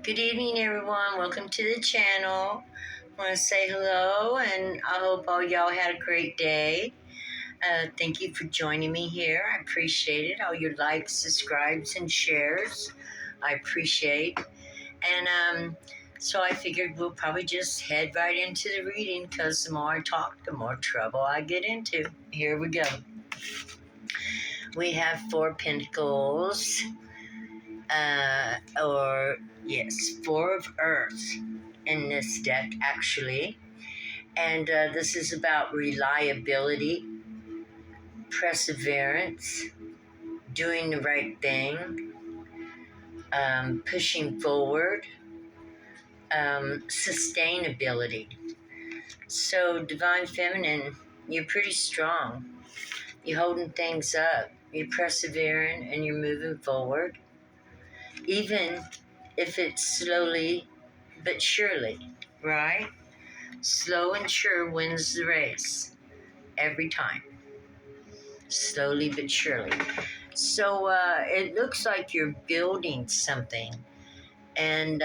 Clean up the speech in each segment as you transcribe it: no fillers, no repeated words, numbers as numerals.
Good evening, everyone. Welcome to the channel. I want to say hello, and I hope all y'all had a great day. Thank you for joining me here. I appreciate it. All your likes, subscribes, and shares. I appreciate. And so I figured we'll probably just head right into the reading because the more I talk, the more trouble I get into. Here we go. We have Four Pentacles. Four of Earth in this deck, actually. And this is about reliability, perseverance, doing the right thing, pushing forward, sustainability. So, Divine Feminine, you're pretty strong. You're holding things up. You're persevering and you're moving forward. Even if it's slowly but surely, right? Slow and sure wins the race every time. Slowly but surely. So it looks like you're building something, and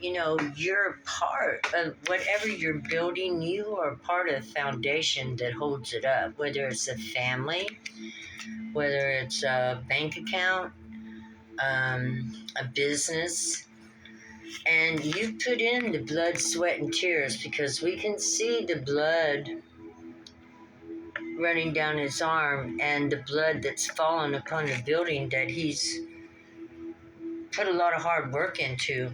you're part of whatever you're building. You are part of the foundation that holds it up. Whether it's a family, whether it's a bank account, a business. And you put in the blood, sweat, and tears because we can see the blood running down his arm and the blood that's fallen upon the building that he's put a lot of hard work into.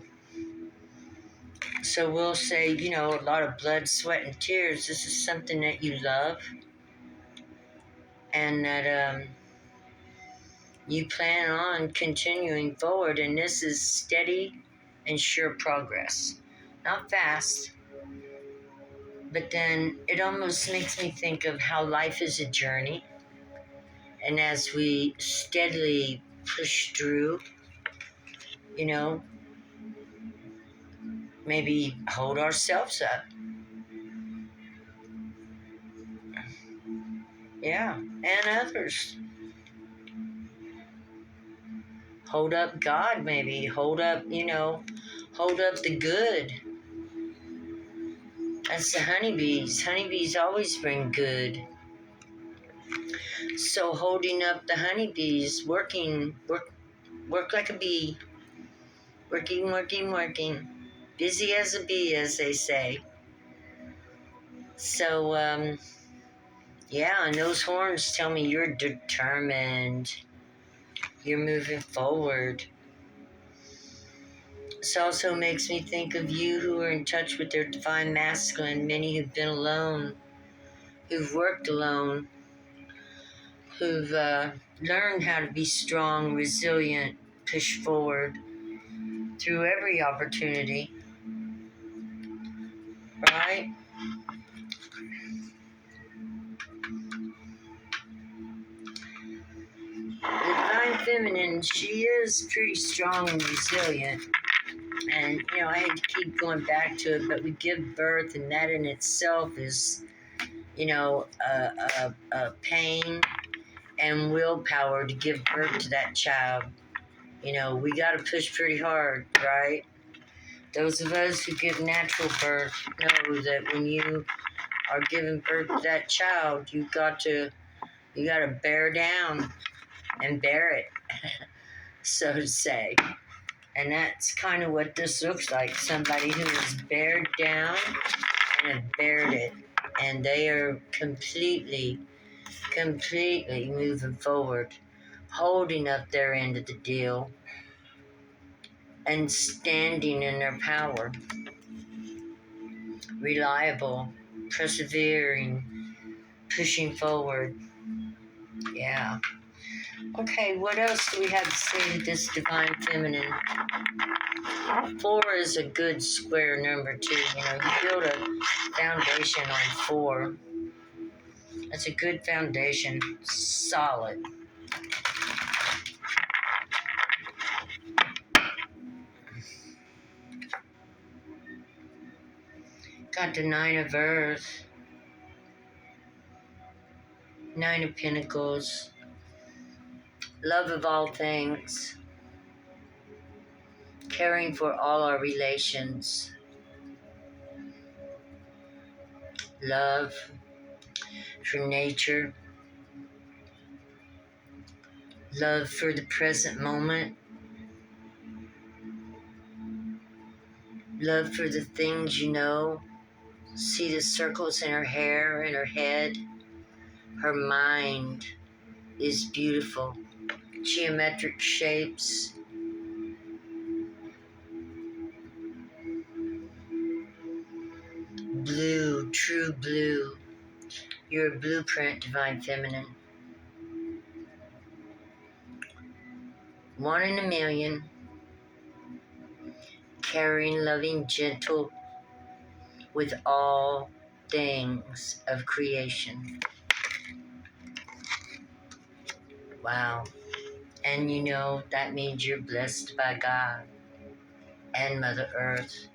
So we'll say, a lot of blood, sweat, and tears. This is something that you love and that you plan on continuing forward. And this is steady and sure progress. Not fast, but then it almost makes me think of how life is a journey. And as we steadily push through, maybe hold ourselves up. Yeah, and others. Hold up God, maybe. Hold up the good. That's the honeybees. Honeybees always bring good. So holding up the honeybees, work like a bee. Working. Busy as a bee, as they say. So, and those horns tell me you're determined. You're moving forward. This also makes me think of you who are in touch with their divine masculine, many who've been alone, who've worked alone, who've learned how to be strong, resilient, push forward through every opportunity, right? The divine feminine, she is pretty strong and resilient. And, I hate to keep going back to it, but we give birth, and that in itself is, a pain and willpower to give birth to that child. We got to push pretty hard, right? Those of us who give natural birth know that when you are giving birth to that child, you got to bear down and bear it, so to say. And that's kind of what this looks like. Somebody who has bared down and have bared it. And they are completely moving forward, holding up their end of the deal, and standing in their power. Reliable, persevering, pushing forward. Yeah. Okay, what else do we have to say to this divine feminine? 4 is a good square number too. You build a foundation on 4. That's a good foundation. Solid. Got the 9 of Earth. 9 of Pentacles. Love of all things. caring for all our relations, love for nature, love for the present moment, love for the things you know. See the circles in her hair, in her head. Her mind is beautiful. Geometric shapes. Blue, true blue. You're a blueprint, Divine Feminine. 1 in a million. Caring, loving, gentle with all things of creation. Wow. And you know that means you're blessed by God and Mother Earth,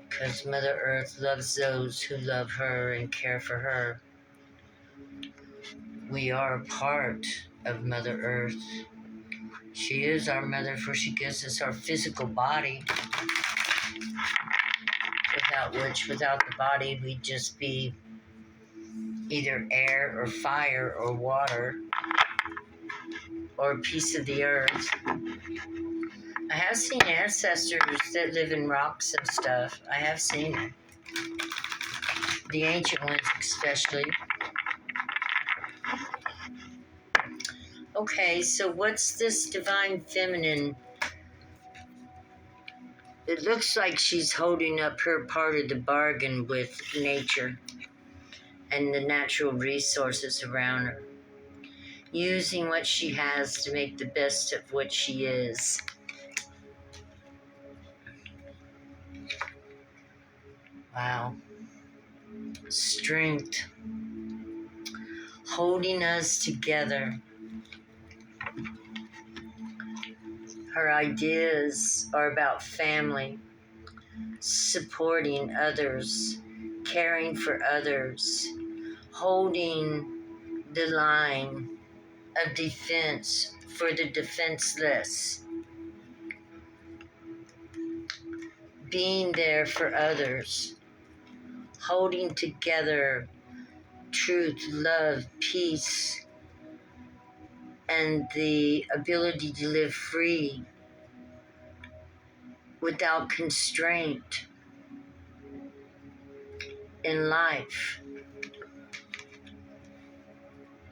because Mother Earth loves those who love her and care for her. We are a part of Mother Earth. She is our mother, for she gives us our physical body, without the body, we'd just be either air or fire or water or a piece of the earth. I have seen ancestors that live in rocks and stuff. I have seen it. The ancient ones especially. Okay, so what's this Divine Feminine? It looks like she's holding up her part of the bargain with nature and the natural resources around her, using what she has to make the best of what she is. Wow. Strength. Holding us together. Her ideas are about family, supporting others, caring for others, holding the line of defense for the defenseless, being there for others, holding together truth, love, peace, and the ability to live free without constraint in life.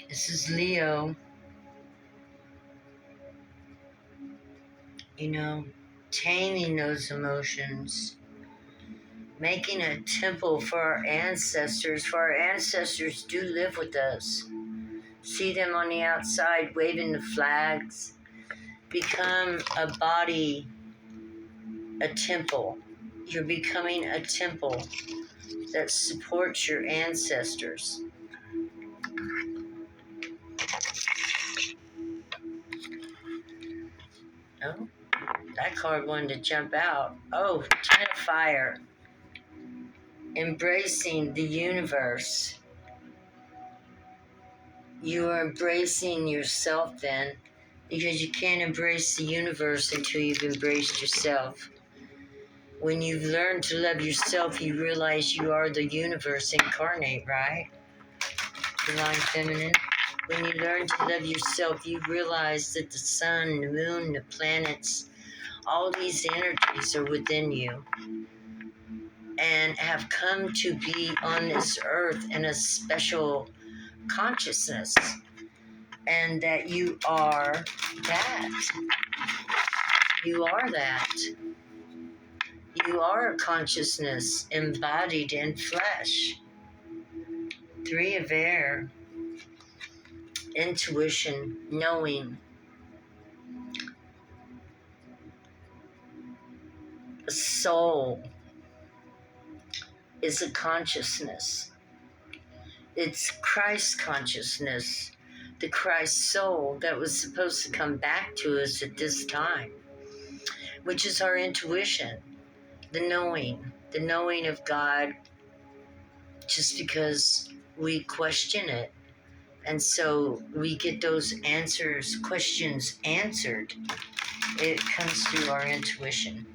This is Leo. You know, taming those emotions, making a temple for our ancestors, for our ancestors do live with us. See them on the outside waving the flags. Become a body, a temple. You're becoming a temple that supports your ancestors. Oh, that card wanted to jump out. Oh, 10 of fire. Embracing the universe. You are embracing yourself then, because you can't embrace the universe until you've embraced yourself. When you've learned to love yourself, you realize you are the universe incarnate, right? Divine Feminine. When you learn to love yourself, you realize that the sun, the moon, the planets, all these energies are within you and have come to be on this earth in a special consciousness, and that you are that. You are that. You are a consciousness embodied in flesh. 3 of air. Intuition, knowing. A soul is a consciousness. It's Christ consciousness, the Christ soul that was supposed to come back to us at this time, which is our intuition, the knowing of God, just because we question it. And so we get those questions answered. it comes through our intuition.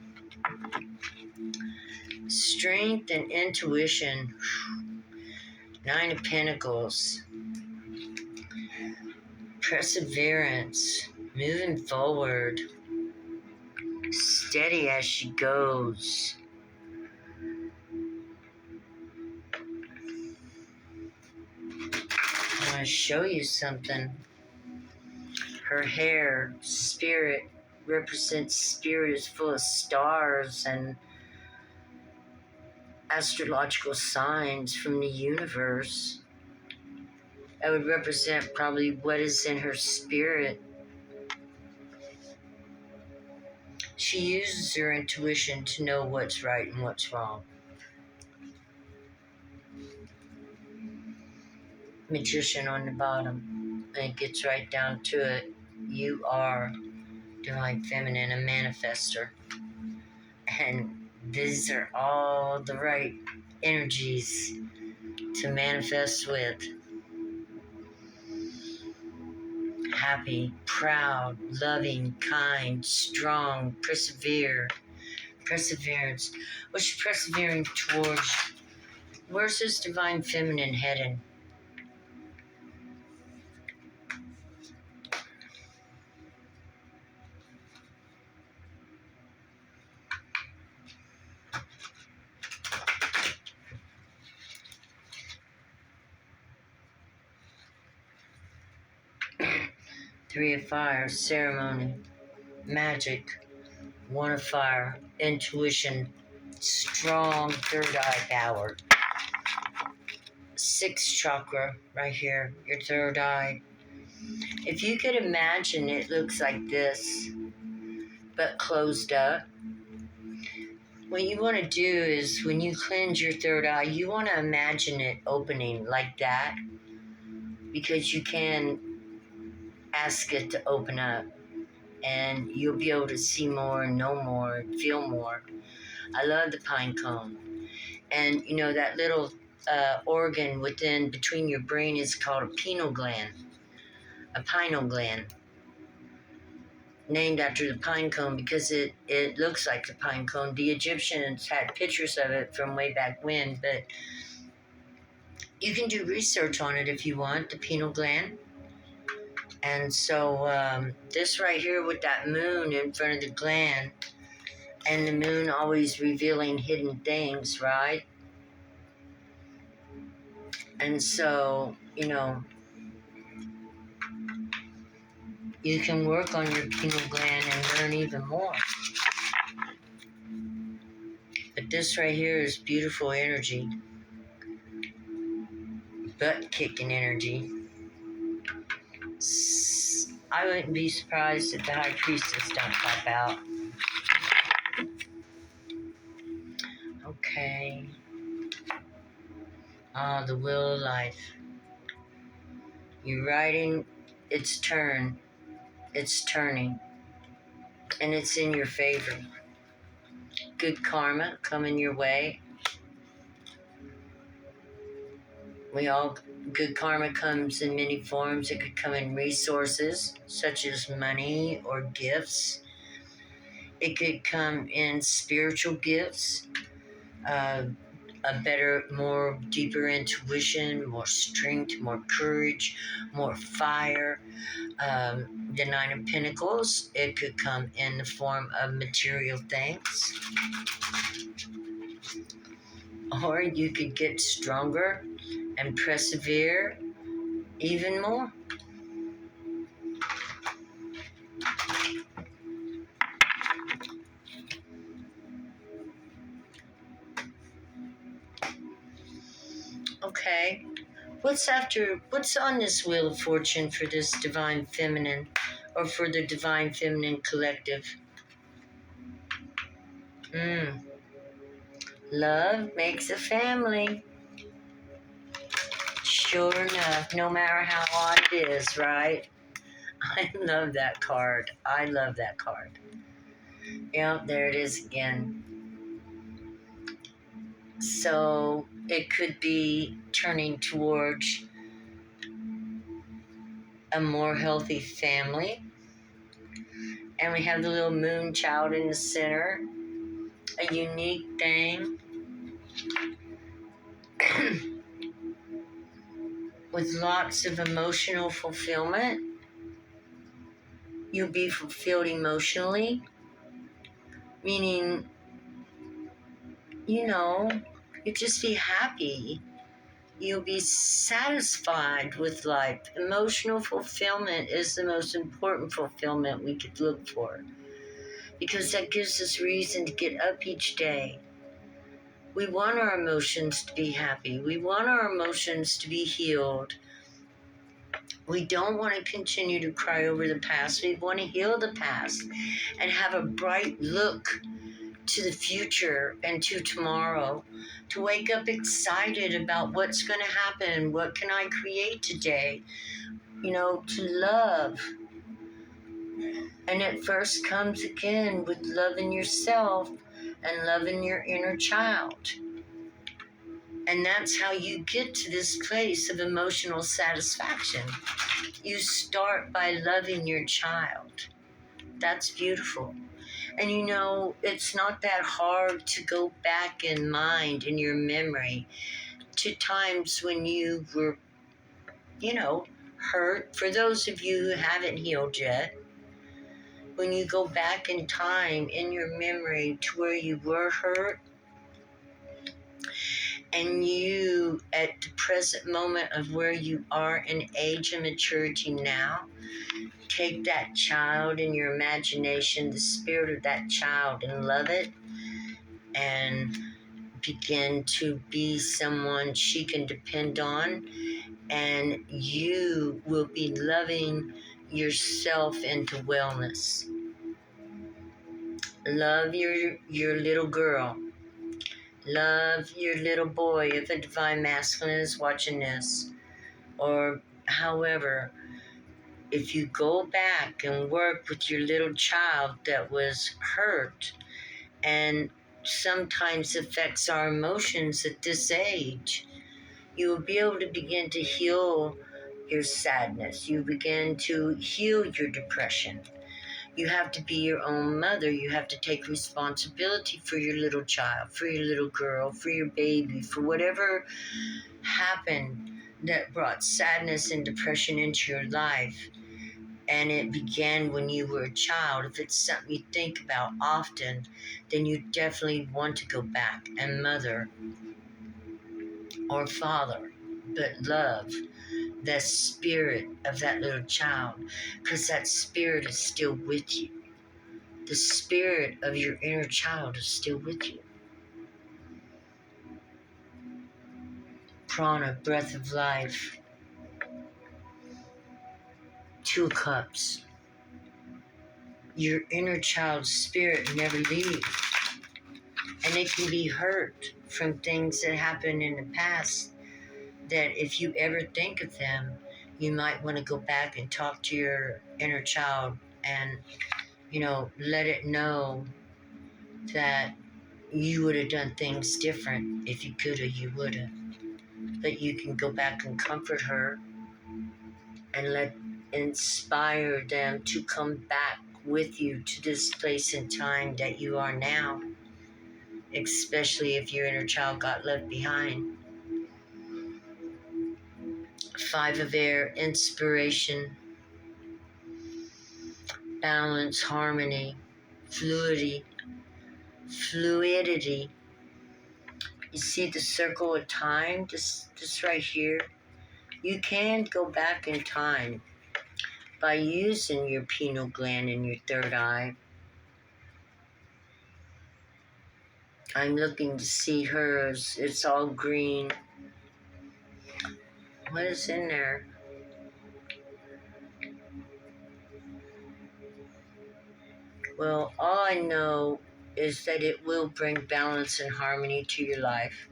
Strength and intuition. 9 of Pentacles. Perseverance. Moving forward. Steady as she goes. I want to show you something. Her hair, spirit, represents spirit is full of stars and astrological signs from the universe. That would represent probably what is in her spirit. She uses her intuition to know what's right and what's wrong. Magician on the bottom. And it gets right down to it. You are Divine Feminine, a manifester. And these are all the right energies to manifest with. Happy, proud, loving, kind, strong, persevere. Perseverance. What's she persevering towards? Where's this Divine Feminine heading? Three of Fire, ceremony, magic, One of Fire, intuition, strong third eye power. 6th chakra right here, your third eye. If you could imagine, it looks like this, but closed up. What you want to do is when you cleanse your third eye, you want to imagine it opening like that, because you can ask it to open up and you'll be able to see more, know more, feel more. I love the pine cone. And you know, that little organ between your brain is called a pineal gland. A pineal gland. Named after the pine cone because it looks like the pine cone. The Egyptians had pictures of it from way back when, but you can do research on it if you want, the pineal gland. And so this right here with that moon in front of the gland, and the moon always revealing hidden things, right? And so, you know, you can work on your pineal gland and learn even more. But this right here is beautiful energy. Butt-kicking energy. I wouldn't be surprised if the High Priestess don't pop out. Okay. The Wheel of Life. You're riding its turn. It's turning. And it's in your favor. Good karma coming your way. Good karma comes in many forms. It could come in resources, such as money or gifts. It could come in spiritual gifts, a better, more deeper intuition, more strength, more courage, more fire. The 9 of Pentacles, it could come in the form of material things. Or you could get stronger and persevere even more. Okay. What's on this Wheel of Fortune for this Divine Feminine, or for the Divine Feminine Collective? Love makes a family. Sure enough, no matter how odd it is, right? I love that card. I love that card. Yep, there it is again. So it could be turning towards a more healthy family. And we have the little moon child in the center, a unique thing with lots of emotional fulfillment. You'll be fulfilled emotionally, meaning, you just be happy. You'll be satisfied with life. Emotional fulfillment is the most important fulfillment we could look for, because that gives us reason to get up each day. We want our emotions to be happy. We want our emotions to be healed. We don't want to continue to cry over the past. We want to heal the past and have a bright look to the future and to tomorrow, to wake up excited about what's going to happen. What can I create today? To love. And it first comes again with loving yourself and loving your inner child. And that's how you get to this place of emotional satisfaction. You start by loving your child. That's beautiful. And it's not that hard to go back in mind, in your memory, to times when you were, hurt. For those of you who haven't healed yet, when you go back in time in your memory to where you were hurt, and you, at the present moment of where you are in age and maturity now, take that child in your imagination, the spirit of that child, and love it, and begin to be someone she can depend on, and you will be loving yourself into wellness. Love your little girl. Love your little boy, if a divine masculine is watching this. Or however, if you go back and work with your little child that was hurt and sometimes affects our emotions at this age, you will be able to begin to heal your sadness. You begin to heal your depression. You have to be your own mother. You have to take responsibility for your little child, for your little girl, for your baby, for whatever happened that brought sadness and depression into your life. And it began when you were a child. If it's something you think about often, then you definitely want to go back and mother or father, but love the spirit of that little child, because that spirit is still with you. The spirit of your inner child is still with you. Prana, breath of life. 2 cups. Your inner child's spirit never leaves. And it can be hurt from things that happened in the past, that if you ever think of them, you might want to go back and talk to your inner child and, let it know that you would have done things different. If you could have, you would have. But you can go back and comfort her and inspire them to come back with you to this place and time that you are now, especially if your inner child got left behind. 5 of air, inspiration, balance, harmony, fluidity. You see the circle of time, this right here? You can go back in time by using your pineal gland in your third eye. I'm looking to see hers. It's all green. What is in there? Well, all I know is that it will bring balance and harmony to your life.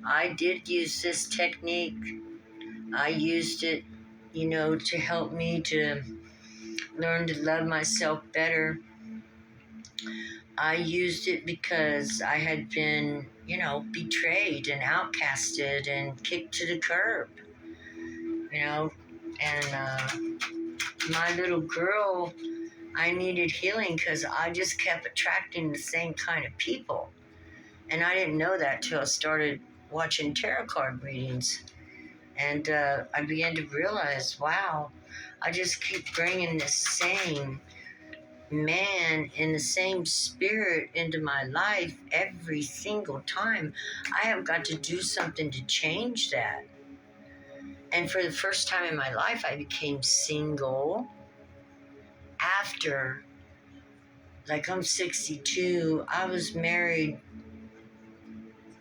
I did use this technique. I used it, to help me to learn to love myself better. I used it because I had been, betrayed and outcasted and kicked to the curb, and my little girl I needed healing because I just kept attracting the same kind of people. And I didn't know that till I started watching tarot card readings. And I began to realize, wow, I just keep bringing the same man in the same spirit into my life every single time. I have got to do something to change that. And for the first time in my life, I became single after, like, I'm 62. I was married,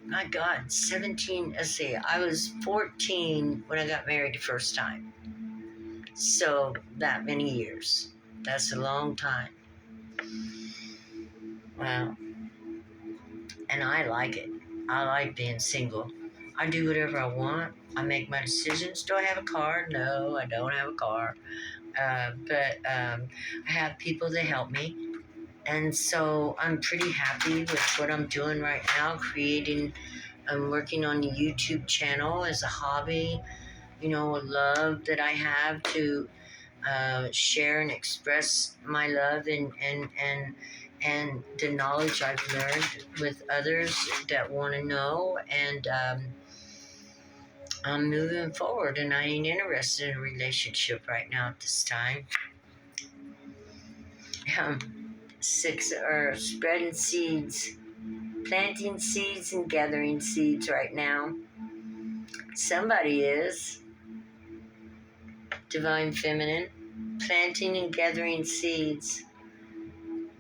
my God, 17. Let's see, I was 14 when I got married the first time. So that many years. That's a long time. Wow. And I like it. I like being single. I do whatever I want. I make my decisions. Do I have a car? No, I don't have a car. But I have people that help me. And so I'm pretty happy with what I'm doing right now, I'm working on the YouTube channel as a hobby, a love that I have to share and express my love and the knowledge I've learned with others that want to know. And I'm moving forward, and I ain't interested in a relationship right now at this time. Spreading seeds, planting seeds and gathering seeds right now. Somebody is. Divine Feminine, planting and gathering seeds.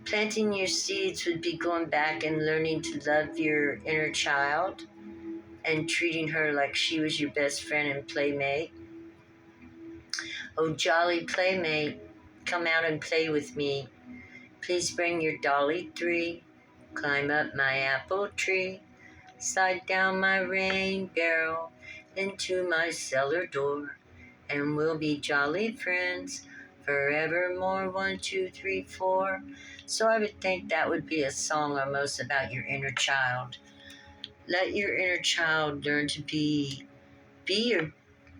Planting your seeds would be going back and learning to love your inner child and treating her like she was your best friend and playmate. Oh, jolly playmate, come out and play with me. Please bring your dolly 3, climb up my apple tree, slide down my rain barrel into my cellar door, and we'll be jolly friends forevermore. 1, 2, 3, 4. So I would think that would be a song almost about your inner child. Let your inner child learn to be your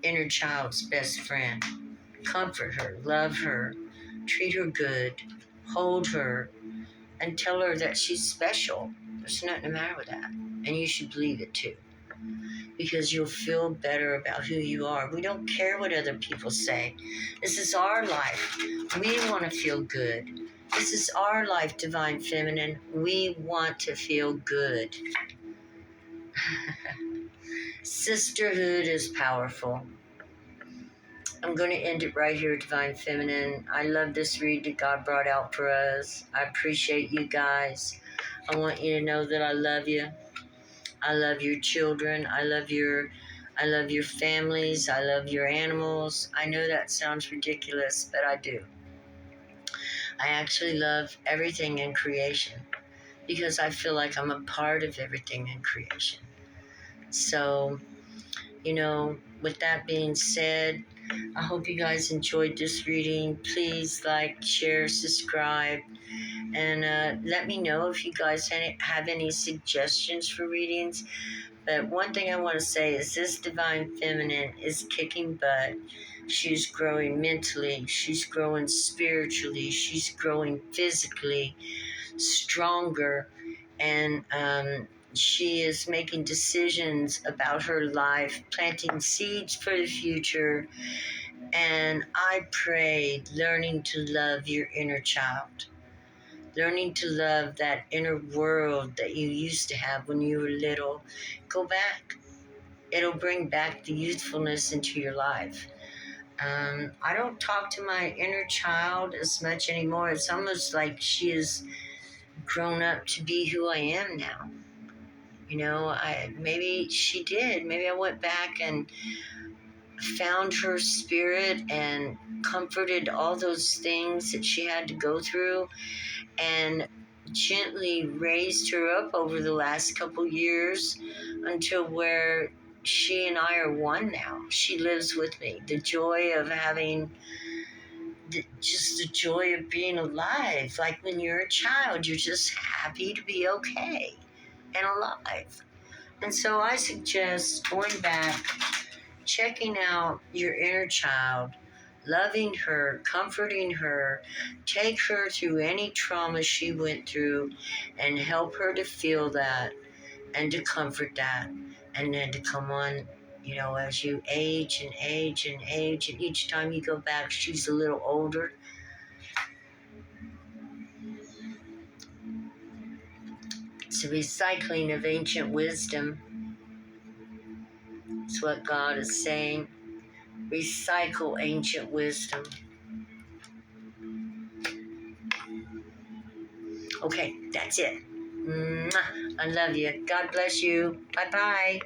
inner child's best friend. Comfort her, love her, treat her good, hold her, and tell her that she's special. There's nothing the matter with that. And you should believe it too. Because you'll feel better about who you are. We don't care what other people say. This is our life. We want to feel good. This is our life, Divine Feminine. We want to feel good. Sisterhood is powerful. I'm going to end it right here, Divine Feminine. I love this read that God brought out for us. I appreciate you guys. I want you to know that I love you. I love your children. I love your families. I love your animals. I know that sounds ridiculous, but I do. I actually love everything in creation because I feel like I'm a part of everything in creation. So, with that being said, I hope you guys enjoyed this reading. Please like, share, subscribe, and let me know if you guys have any suggestions for readings. But one thing I want to say is this Divine Feminine is kicking butt. She's growing mentally. She's growing spiritually. She's growing physically stronger. And she is making decisions about her life, planting seeds for the future. And I pray, learning to love your inner child. Learning to love that inner world that you used to have when you were little. Go back. It'll bring back the youthfulness into your life. I don't talk to my inner child as much anymore. It's almost like she has grown up to be who I am now. Maybe she did. Maybe I went back and found her spirit and comforted all those things that she had to go through and gently raised her up over the last couple years until where she and I are one now. She lives with me. The joy of having, just the joy of being alive. Like when you're a child, you're just happy to be okay and alive. And so I suggest going back, checking out your inner child, loving her, comforting her, take her through any trauma she went through and help her to feel that and to comfort that. And then to come on, as you age and age and age, and each time you go back, she's a little older. It's a recycling of ancient wisdom. It's what God is saying. Recycle ancient wisdom. Okay, that's it. Mwah. I love you. God bless you. Bye-bye.